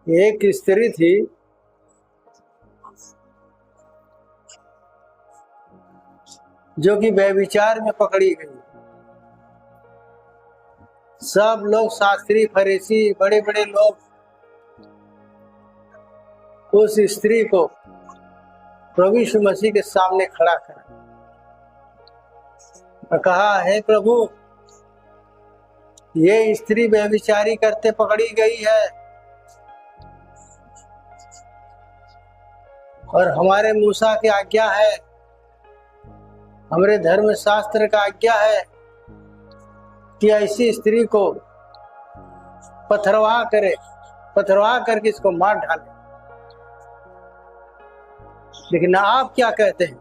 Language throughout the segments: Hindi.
एक स्त्री थी जो कि व्यभिचार में पकड़ी गई। सब लोग शास्त्री फरीसी बड़े बड़े लोग उस स्त्री को प्रभु यीशु मसीह के सामने खड़ा करा और कहा, हे प्रभु, ये स्त्री व्यभिचारी करते पकड़ी गई है और हमारे मूसा की आज्ञा है, हमारे धर्म शास्त्र का आज्ञा है कि ऐसी स्त्री को पथरवाह करके इसको मार डाले। लेकिन आप क्या कहते हैं?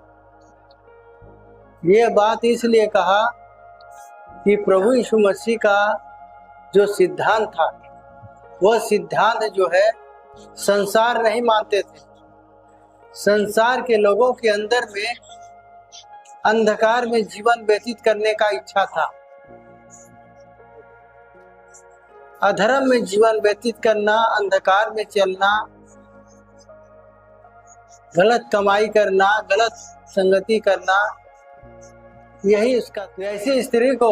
ये बात इसलिए कहा कि प्रभु यीशु मसीह का जो सिद्धांत था, वह सिद्धांत जो है संसार नहीं मानते थे। संसार के लोगों के अंदर में अंधकार में जीवन व्यतीत करने का इच्छा था, अधर्म में जीवन व्यतीत करना, अंधकार में चलना, गलत कमाई करना, गलत संगति करना, यही उसका। तो ऐसी स्त्री को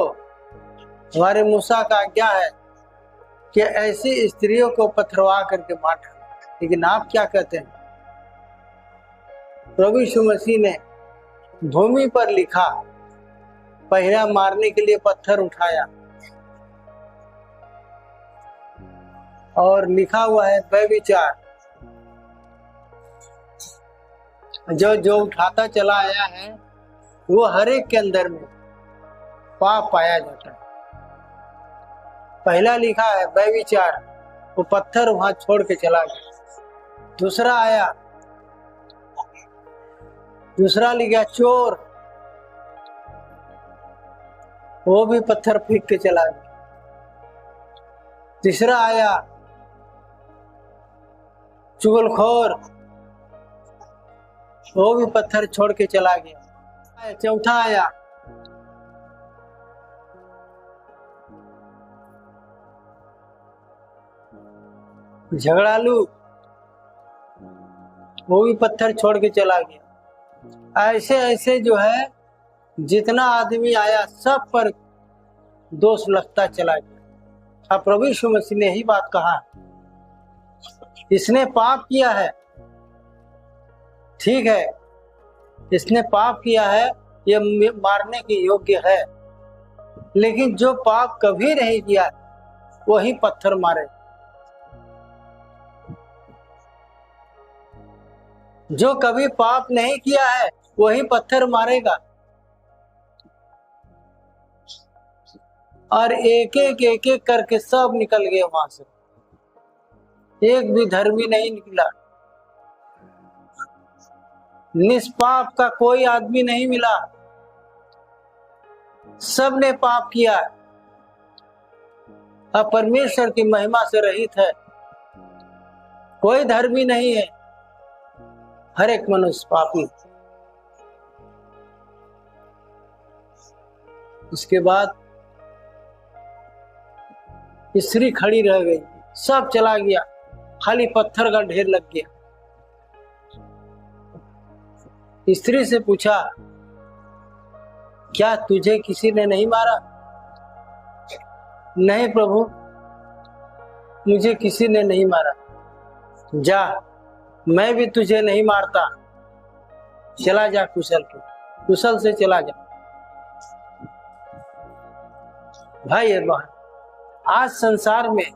हमारे मूसा का आज्ञा है कि ऐसी स्त्रियों को पथरवा करके मार डालो। लेकिन आप क्या कहते हैं? प्रभु यीशु मसीह ने भूमि पर लिखा, पहला मारने के लिए पत्थर उठाया और लिखा हुआ है व्यभिचार। जो उठाता चला आया है वो हर एक के अंदर में पाप पाया जाता है। पहला लिखा है व्यभिचार, वो पत्थर वहां छोड़ के चला गया। दूसरा लिखा चोर, वो भी पत्थर फेंक के चला गया। तीसरा आया चुगलखोर, वो भी पत्थर छोड़ के चला गया। चौथा आया झगड़ालू, वो भी पत्थर छोड़ के चला गया। ऐसे ऐसे जो है जितना आदमी आया सब पर दोष लगता चला गया। अब प्रभु यीशु मसीह ने ही बात कहा, इसने पाप किया है, ठीक है, इसने पाप किया है, ये मारने के योग्य है। लेकिन जो पाप कभी नहीं किया वही पत्थर मारे। जो कभी पाप नहीं किया है वही पत्थर मारेगा। और एक एक करके सब निकल गए वहां से, एक भी धर्मी नहीं निकला। निष्पाप का कोई आदमी नहीं मिला, सब ने पाप किया और परमेश्वर की महिमा से रहित है। कोई धर्मी नहीं है, हर एक मनुष्य पापी। उसके बाद स्त्री खड़ी रह गई, सब चला गया, खाली पत्थर का ढेर लग गया। स्त्री से पूछा, क्या तुझे किसी ने नहीं मारा? नहीं प्रभु, मुझे किसी ने नहीं मारा। जा, मैं भी तुझे नहीं मारता, चला जा कुशल से चला जा। भाई और बहन, आज संसार में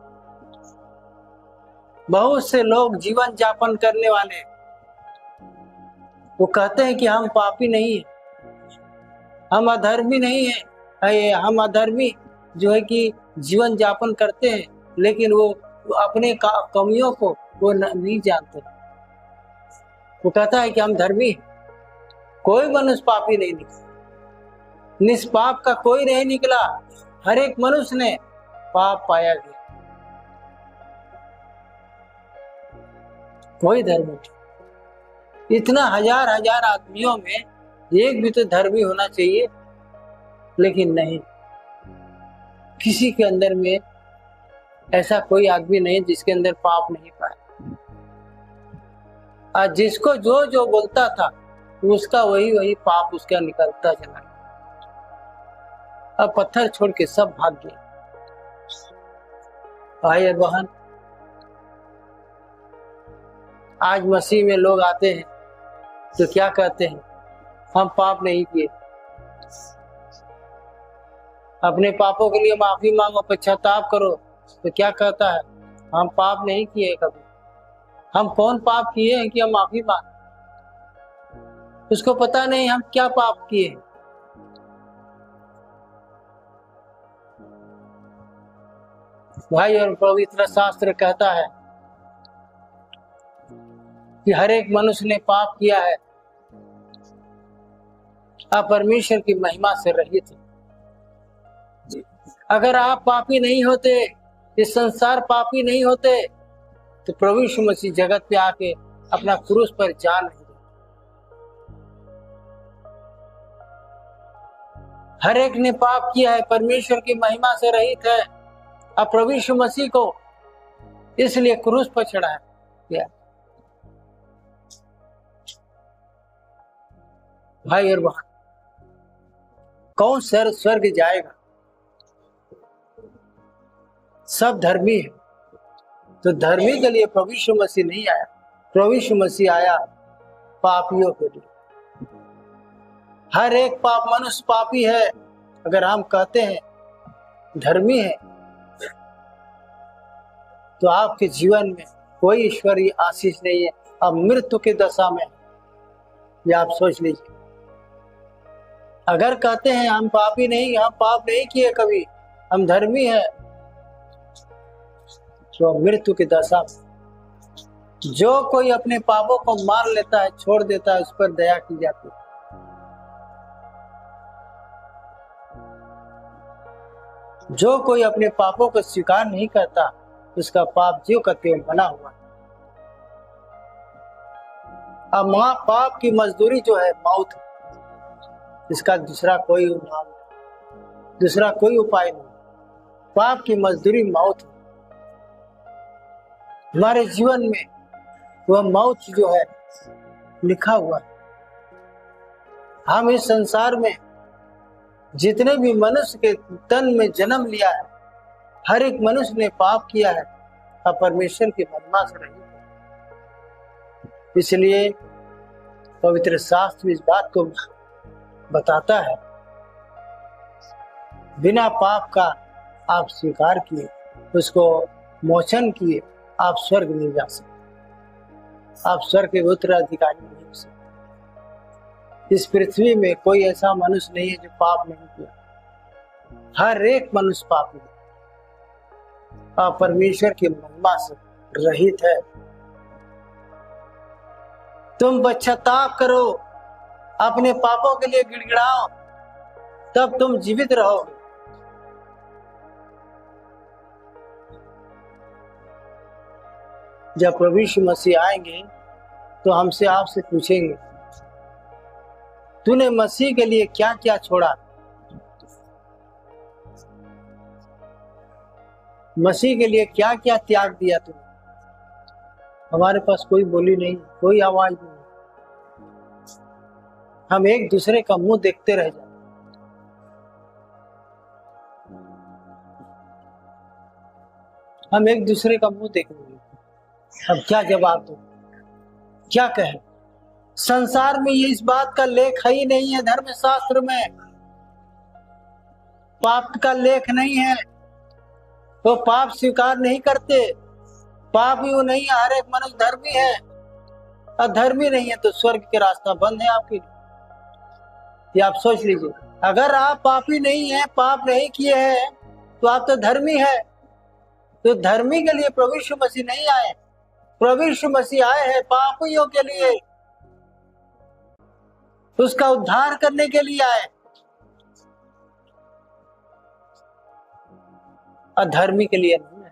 बहुत से लोग जीवन यापन करने वाले, वो कहते हैं कि हम पापी नहीं है, हम अधर्मी नहीं है, हम अधर्मी जो है कि जीवन यापन करते हैं, लेकिन वो अपने कमियों को वो नहीं जानते। वो कहता है कि हम धर्मी हैं। कोई मनुष्य पापी नहीं निकला, निष्पाप का कोई नहीं निकला, हर एक मनुष्य ने पाप पाया गया। कोई धर्म नहीं। इतना हजार हजार आदमियों में एक भी तो धर्मी होना चाहिए, लेकिन नहीं, किसी के अंदर में ऐसा कोई आदमी नहीं जिसके अंदर पाप नहीं पाया। आज जिसको जो जो बोलता था उसका वही वही पाप उसका निकलता चला गया। अब पत्थर छोड़ के सब भाग गए। भाई और बहन, आज मसीह में लोग आते हैं तो क्या कहते हैं? हम पाप नहीं किए। अपने पापों के लिए माफी मांगो, पश्चाताप करो, तो क्या कहता है? हम पाप नहीं किए कभी। हम कौन पाप किए हैं कि हम माफी मांगे? उसको पता नहीं हम क्या पाप किए हैं। भाई और पवित्र शास्त्र कहता है कि हर एक मनुष्य ने पाप किया है, आप परमेश्वर की महिमा से रहित थे। अगर आप पापी नहीं होते, इस संसार पापी नहीं होते, तो प्रभु यीशु मसीह जगत पे आके अपना क्रूस पर जान नहीं देते। हर एक ने पाप किया है, परमेश्वर की महिमा से रहित है। अब प्रभु यीशु मसीह को इसलिए क्रूस पर चढ़ाया। भाई और बहन, कौन स्वर्ग जाएगा? सब धर्मी है। तो धर्मी के लिए प्रभु यीशु मसीह नहीं आया। प्रभु यीशु मसीह आया पापियों के लिए। हर एक पाप मनुष्य पापी है। अगर हम कहते हैं धर्मी है, तो आपके जीवन में कोई ईश्वरीय आशीष नहीं है। अब मृत्यु की दशा में, ये आप सोच लीजिए। अगर कहते हैं हम पापी नहीं, हम पाप नहीं किए कभी, हम धर्मी है, तो मृत्यु की दशा में जो कोई अपने पापों को मार लेता है, छोड़ देता है, उस पर दया की जाती है। जो कोई अपने पापों को स्वीकार नहीं करता, उसका पाप ज्यों का त्यों बना हुआ। अब पाप की मजदूरी जो है मौत, इसका दूसरा कोई नाम, दूसरा कोई उपाय नहीं। पाप की मजदूरी मौत। हमारे जीवन में वह मौत जो है लिखा हुआ है। हम इस संसार में जितने भी मनुष्य के तन में जन्म लिया है, हर एक मनुष्य ने पाप किया है, अब परमेश्वर की महिमा से रहित है। इसलिए पवित्र शास्त्र इस बात को बताता है, बिना पाप का आप स्वीकार किए, उसको मोचन किए, आप स्वर्ग नहीं जा सकते। आप स्वर्ग के उत्तराधिकारी नहीं हो सकते। इस पृथ्वी में कोई ऐसा मनुष्य नहीं है जो पाप नहीं किया। हर एक मनुष्य पापी है, आप परमेश्वर की महिमा से रहित है। तुम पश्चाताप करो, अपने पापों के लिए गिड़गिड़ाओ, तब तुम जीवित रहोगे। जब प्रभु यीशु मसीह आएंगे तो हमसे आपसे पूछेंगे, तूने मसीह के लिए क्या क्या छोड़ा? मसीह के लिए क्या क्या त्याग दिया तूने? हमारे पास कोई बोली नहीं, कोई आवाज नहीं। हम एक दूसरे का मुंह देखते रह जाते। हम एक दूसरे का मुंह देख रहे हैं। अब क्या जवाब दो, क्या कहें? संसार में ये इस बात का लेख ही नहीं है। धर्मशास्त्र में पाप का लेख नहीं है। वो पाप स्वीकार नहीं करते। पाप ही वो नहीं है। हर एक मनुष्य धर्मी है। अधर्मी नहीं है तो स्वर्ग के रास्ता बंद है आपके लिए। ये आप सोच लीजिए। अगर आप पापी नहीं है, पाप नहीं किए हैं, तो आप तो धर्मी है। तो धर्मी के लिए प्रभु यीशु मसीह नहीं आए। प्रभु यीशु मसीह आए हैं पापियों के लिए, उसका उद्धार करने के लिए आए। अधर्मी के लिए नहीं है।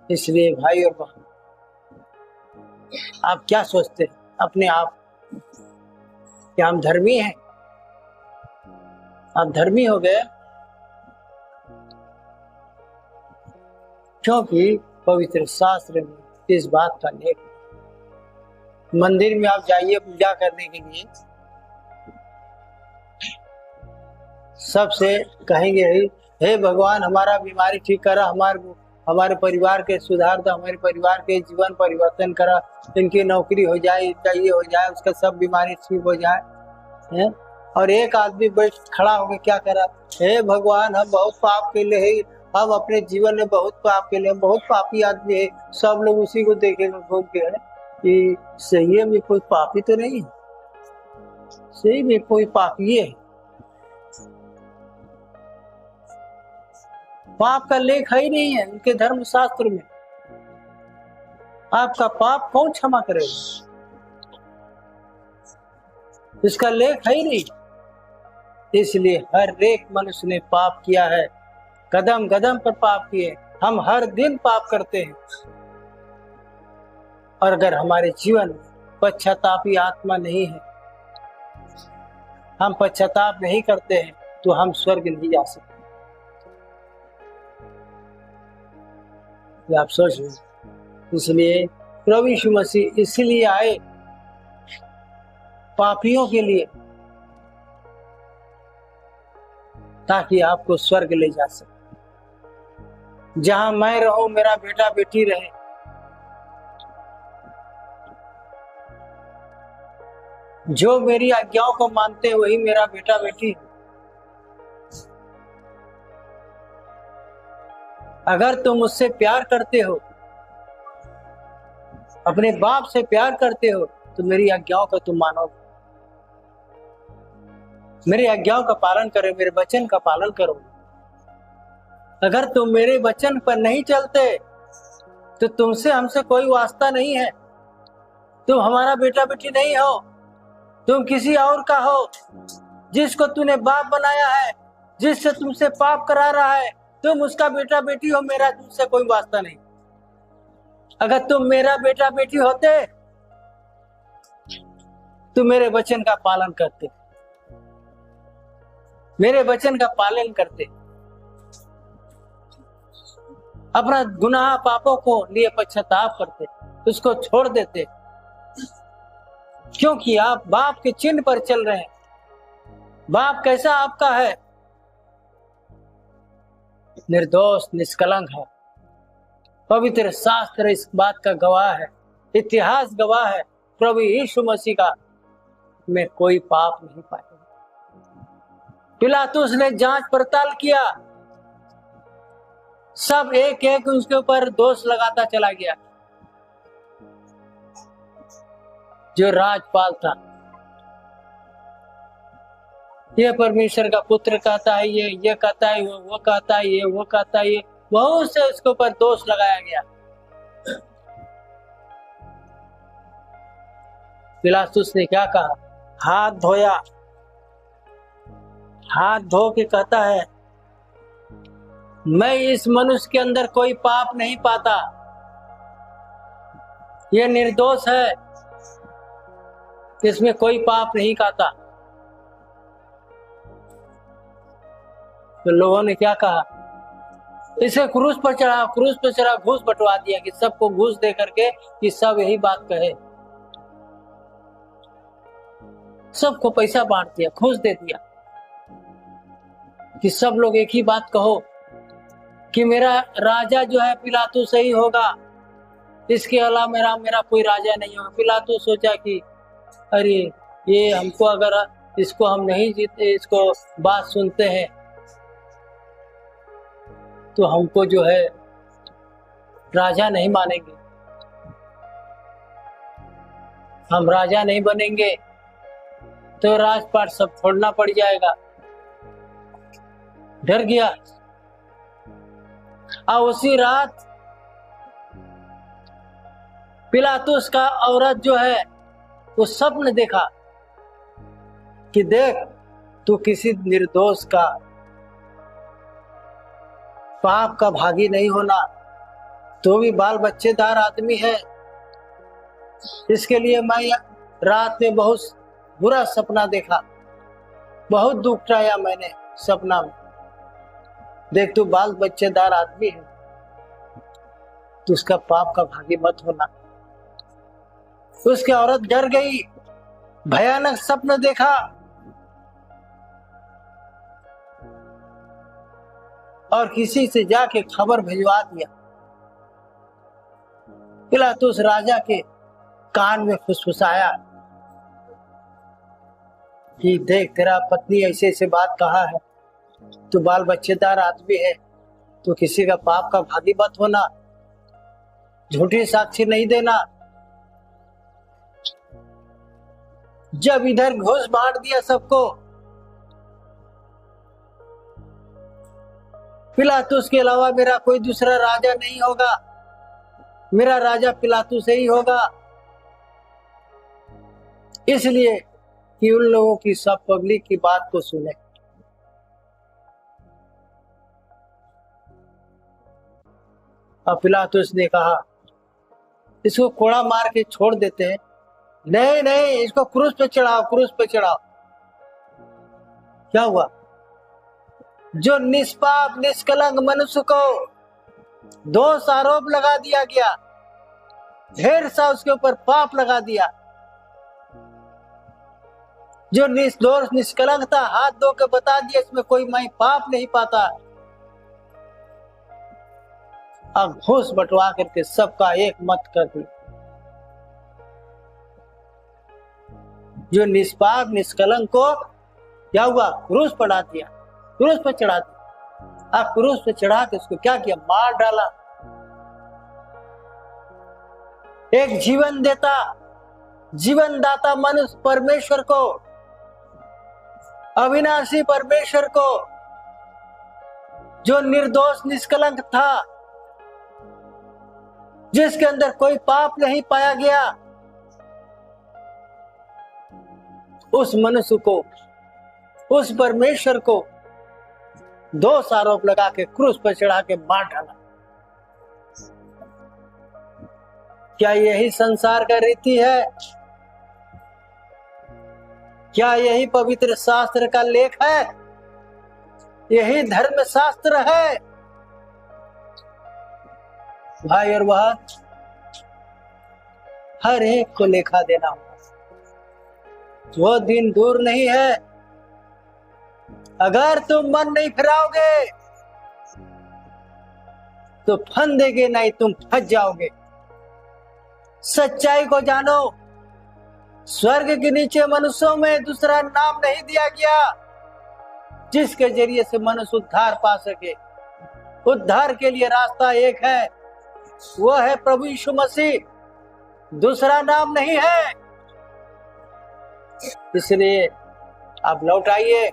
इसलिए भाई और बहन, आप क्या सोचते हैं अपने आप? क्या हम धर्मी हैं? आप धर्मी हो गए क्योंकि पवित्र शास्त्र में इस बात का लेख, मंदिर में आप जाइए पूजा करने के लिए, सबसे कहेंगे हे भगवान हमारा बीमारी ठीक करा, हमारे परिवार के सुधार दो, हमारे परिवार के जीवन परिवर्तन करा, इनकी नौकरी हो जाए, चाहिए हो जाए, उसका सब बीमारी ठीक हो जाए है? और एक आदमी बैठ खड़ा होकर क्या करा, हे भगवान हम बहुत पाप के लिए, हम अपने जीवन में बहुत पाप के लिए, बहुत पापी आदमी है। सब लोग उसी को देखेंगे घूम के है कि सही में कोई पापी तो नहीं है, सही में कोई पापी है। पाप का लेख है ही नहीं है उनके धर्म शास्त्र में। आपका पाप कौन क्षमा करेगा, इसका लेख है ही नहीं। इसलिए हर एक मनुष्य ने पाप किया है, कदम कदम पर पाप किए, हम हर दिन पाप करते हैं। और अगर हमारे जीवन में पश्चातापी आत्मा नहीं है, हम पश्चाताप नहीं करते हैं, तो हम स्वर्ग नहीं जा सकते। आप सोच लीजिए। इसलिए प्रभु यीशु मसीह इसलिए आए पापियों के लिए, ताकि आपको स्वर्ग ले जा सके। जहां मैं रहूं मेरा बेटा बेटी रहे, जो मेरी आज्ञाओं को मानते हैं वही मेरा बेटा बेटी है। अगर तुम मुझसे प्यार करते हो, अपने बाप से प्यार करते हो, तो मेरी आज्ञाओं का तुम मानोगे, मेरी आज्ञाओं का पालन करो, मेरे वचन का पालन करो। अगर तुम मेरे वचन पर नहीं चलते तो तुमसे हमसे कोई वास्ता नहीं है, तुम हमारा बेटा बेटी नहीं हो, तुम किसी और का हो। जिसको तूने बाप बनाया है, जिससे तुमसे पाप करा रहा है, तुम उसका बेटा बेटी हो, मेरा तुमसे कोई वास्ता नहीं। अगर तुम मेरा बेटा बेटी होते तो मेरे वचन का पालन करते, मेरे वचन का पालन करते, अपना गुनाह पापों को लिए पश्चाताप करते, उसको छोड़ देते। क्योंकि आप बाप के चिन्ह पर चल रहे हैं। बाप कैसा आपका है? निर्दोष निष्कलंक है। पवित्र शास्त्र इस बात का गवाह है, इतिहास गवाह है। प्रभु यीशु मसीह का में कोई पाप नहीं पाया। पिलातुस ने जांच पड़ताल किया, सब एक एक उसके ऊपर दोष लगाता चला गया। जो राजपाल था, ये परमेश्वर का पुत्र कहता है, ये कहता है, वो कहता है, वो कहता है, ये बहुत से उसके ऊपर दोष लगाया गया। पिलातुस ने क्या कहा? हाथ धोया, हाथ धो के कहता है, मैं इस मनुष्य के अंदर कोई पाप नहीं पाता, ये निर्दोष है, इसमें कोई पाप नहीं खाता। तो लोगों ने क्या कहा? इसे क्रूस पर चढ़ा, क्रूस पर चढ़ा, घूस बंटवा दिया कि सबको घूस दे करके कि सब यही बात कहे। सबको पैसा बांट दिया, घूस दे दिया कि सब लोग एक ही बात कहो कि मेरा राजा जो है पिलातुस सही होगा, इसके अलावा मेरा कोई राजा नहीं होगा। पिलातुस सोचा कि अरे ये हमको, अगर इसको हम नहीं जीते, इसको बात सुनते हैं तो हमको जो है राजा नहीं मानेंगे, हम राजा नहीं बनेंगे, तो राजपाट सब छोड़ना पड़ जाएगा। डर गया। और उसी रात पिलातुस का औरत जो है वो स्वप्न देखा कि देख, तू किसी निर्दोष का पाप का भागी नहीं होना, तो भी बाल बच्चेदार आदमी है। इसके लिए मैं रात में बहुत बुरा सपना देखा, बहुत दुख आया मैंने सपना में। देख, तू बाल बच्चेदार आदमी है, तो उसका पाप का भागी मत होना। उसकी औरत डर गई, भयानक सपना देखा और किसी से जाके खबर भिजवा दिया। पिलातुस राजा के कान में फुसफुसाया कि देख, तेरा पत्नी ऐसे ऐसे बात कहा है, तू बाल बच्चेदार आदमी है, तो किसी का पाप का भागी मत होना, झूठी साक्षी नहीं देना। जब इधर घूस बांट दिया सबको, पिलातुस के अलावा मेरा कोई दूसरा राजा नहीं होगा, मेरा राजा पिलातुस ही होगा, इसलिए कि उन लोगों की सब पब्लिक की बात को सुने। और पिलातुस ने कहा इसको कोड़ा मार के छोड़ देते हैं। नहीं नहीं, इसको क्रूस पे चढ़ाओ, क्रूस पे चढ़ाओ। क्या हुआ? जो निष्पाप निष्कलंक मनुष्य को दोष आरोप लगा दिया गया, ढेर सा उसके ऊपर पाप लगा दिया। जो निर्दोष निष्कलंक था, हाथ धो के बता दिया इसमें कोई मैं पाप नहीं पाता। अब घूस बंटवा करके सबका एक मत कर दी। जो निष्पाप निष्कलंक को क्या हुआ? क्रूस पड़ा दिया, क्रूस पर चढ़ा दिया। अब क्रूस पे चढ़ा के उसको क्या किया? मार डाला। एक जीवन देता, जीवन दाता मनुष्य परमेश्वर को, अविनाशी परमेश्वर को, जो निर्दोष निष्कलंक था, जिसके अंदर कोई पाप नहीं पाया गया, उस मनुष्य को, उस परमेश्वर को दोष आरोप लगा के क्रूस पर चढ़ा के मार डाला। क्या यही संसार का रीति है? क्या यही पवित्र शास्त्र का लेख है? यही धर्म शास्त्र है? भाई और बहन, हर एक को लेखा देना होगा। वो दिन दूर नहीं है। अगर तुम मन नहीं फिराओगे तो फंदेगे नहीं, तुम फंस जाओगे। सच्चाई को जानो। स्वर्ग के नीचे मनुष्यों में दूसरा नाम नहीं दिया गया जिसके जरिए से मनुष्य उद्धार पा सके। उद्धार के लिए रास्ता एक है, वो है प्रभु यीशु मसीह, दूसरा नाम नहीं है। इसलिए आप लौट आइए,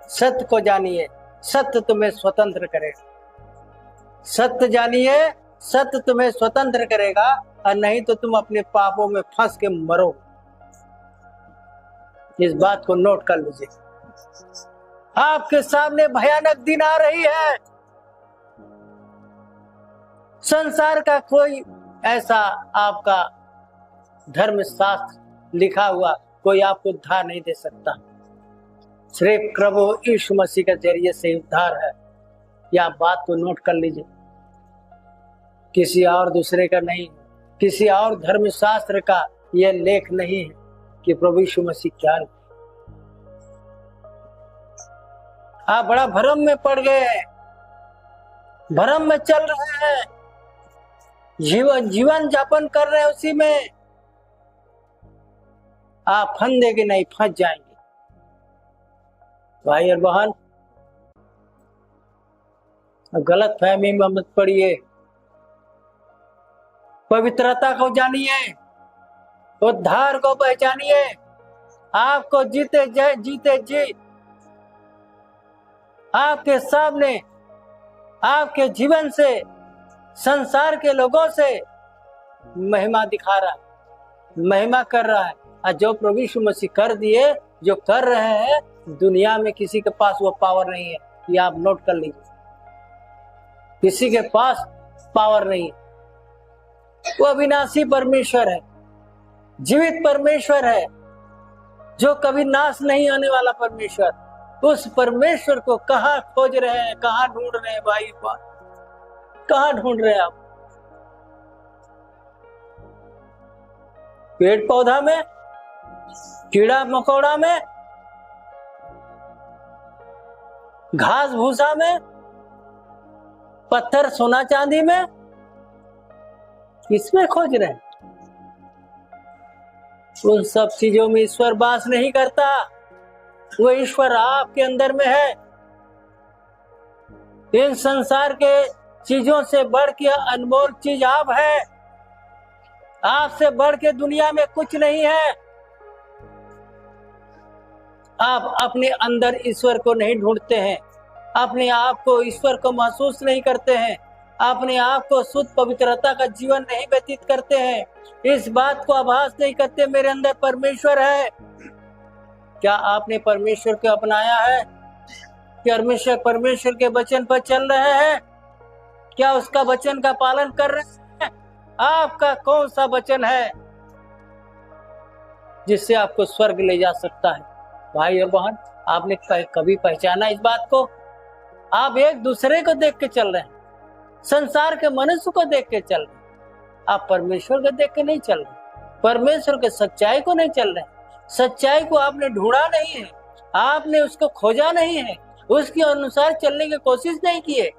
सत्य को जानिए, सत्य तुम्हें स्वतंत्र करेगा। सत्य जानिए, सत्य तुम्हें स्वतंत्र करेगा, और नहीं तो तुम अपने पापों में फंस के मरो। इस बात को नोट कर लीजिए। आपके सामने भयानक दिन आ रही है। संसार का कोई ऐसा आपका धर्मशास्त्र लिखा हुआ कोई आपको उद्धार नहीं दे सकता। सिर्फ प्रभु यीशु मसीह के जरिए से उद्धार है। यह बात को नोट कर लीजिए। किसी और दूसरे का नहीं, किसी और धर्मशास्त्र का यह लेख नहीं है कि प्रभु यीशु मसीह क्या है। आप बड़ा भ्रम में पड़ गए हैं, भ्रम में चल रहे हैं, जीवन यापन कर रहे हैं उसी में। आप फंदे के नहीं, फंस जाएंगे। भाई और बहन, गलत फहमी में मत पड़िए। पवित्रता को जानिए, उद्धार को पहचानिए। आपको जीते जी आपके सामने, आपके जीवन से, संसार के लोगों से महिमा दिखा रहा है, महिमा कर रहा है। और जो प्रभु यीशु मसीह कर दिए, जो कर रहे हैं, दुनिया में किसी के पास वो पावर नहीं है। ये आप नोट कर लीजिए। किसी के पास पावर नहीं है। वो अविनाशी परमेश्वर है, जीवित परमेश्वर है, जो कभी नाश नहीं होने वाला परमेश्वर। उस परमेश्वर को कहाँ खोज रहे हैं, कहाँ ढूंढ रहे हैं? भाई कहाँ ढूंढ रहे हैं आप? पेड़ पौधा में, कीड़ा मकोड़ा में, घास भूसा में, पत्थर सोना चांदी में, किसमें खोज रहे हैं? उन सब चीजों में ईश्वर वास नहीं करता। वो ईश्वर आपके अंदर में है। इन संसार के चीजों से बढ़ के अनमोल चीज आप है। आपसे बढ़ के दुनिया में कुछ नहीं है। आप अपने अंदर ईश्वर को नहीं ढूंढते हैं, अपने आप को ईश्वर को महसूस नहीं करते हैं, अपने आप को शुद्ध पवित्रता का जीवन नहीं व्यतीत करते हैं, इस बात को आभास नहीं करते मेरे अंदर परमेश्वर है। क्या आपने परमेश्वर को अपनाया है? क्या परमेश्वर के वचन पर चल रहे हैं? क्या उसका वचन का पालन कर रहे हैं? आपका कौन सा वचन है जिससे आपको स्वर्ग ले जा सकता है? भाई और बहन, आपने कभी पहचाना इस बात को? आप एक दूसरे को देख के चल रहे हैं, संसार के मनुष्य को देख के चल रहे हैं, आप परमेश्वर को देख के नहीं चल रहे, परमेश्वर के सच्चाई को नहीं चल रहे। सच्चाई को आपने ढूंढा नहीं है, आपने उसको खोजा नहीं है, उसके अनुसार चलने की कोशिश नहीं की है।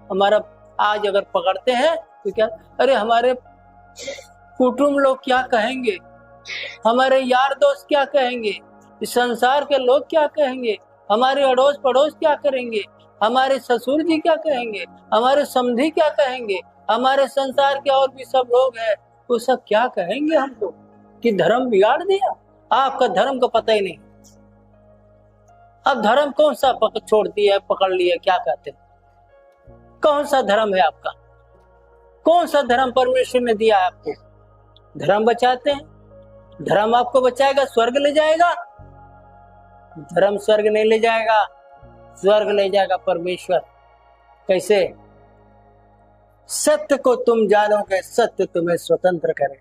हमारा आज अगर पकड़ते हैं तो क्या, अरे हमारे कुटुंब लोग क्या कहेंगे, हमारे यार दोस्त क्या कहेंगे, इस संसार के लोग क्या कहेंगे, हमारे अड़ोस पड़ोस क्या करेंगे, हमारे ससुर जी क्या कहेंगे, हमारे समधी क्या कहेंगे, हमारे संसार के और भी सब लोग हैं, वो सब क्या कहेंगे हमको कि धर्म बिगाड़ दिया। आपका धर्म को पता ही नहीं। अब धर्म कौन सा छोड़ दिया, पकड़ लिया, क्या कहते हैं? कौन सा धर्म है आपका? कौन सा धर्म परमेश्वर ने दिया है आपको? धर्म बचाते हैं? धर्म आपको बचाएगा, स्वर्ग ले जाएगा? धर्म स्वर्ग नहीं ले जाएगा, स्वर्ग ले जाएगा परमेश्वर। कैसे? सत्य को तुम जानोगे, सत्य तुम्हें स्वतंत्र करे।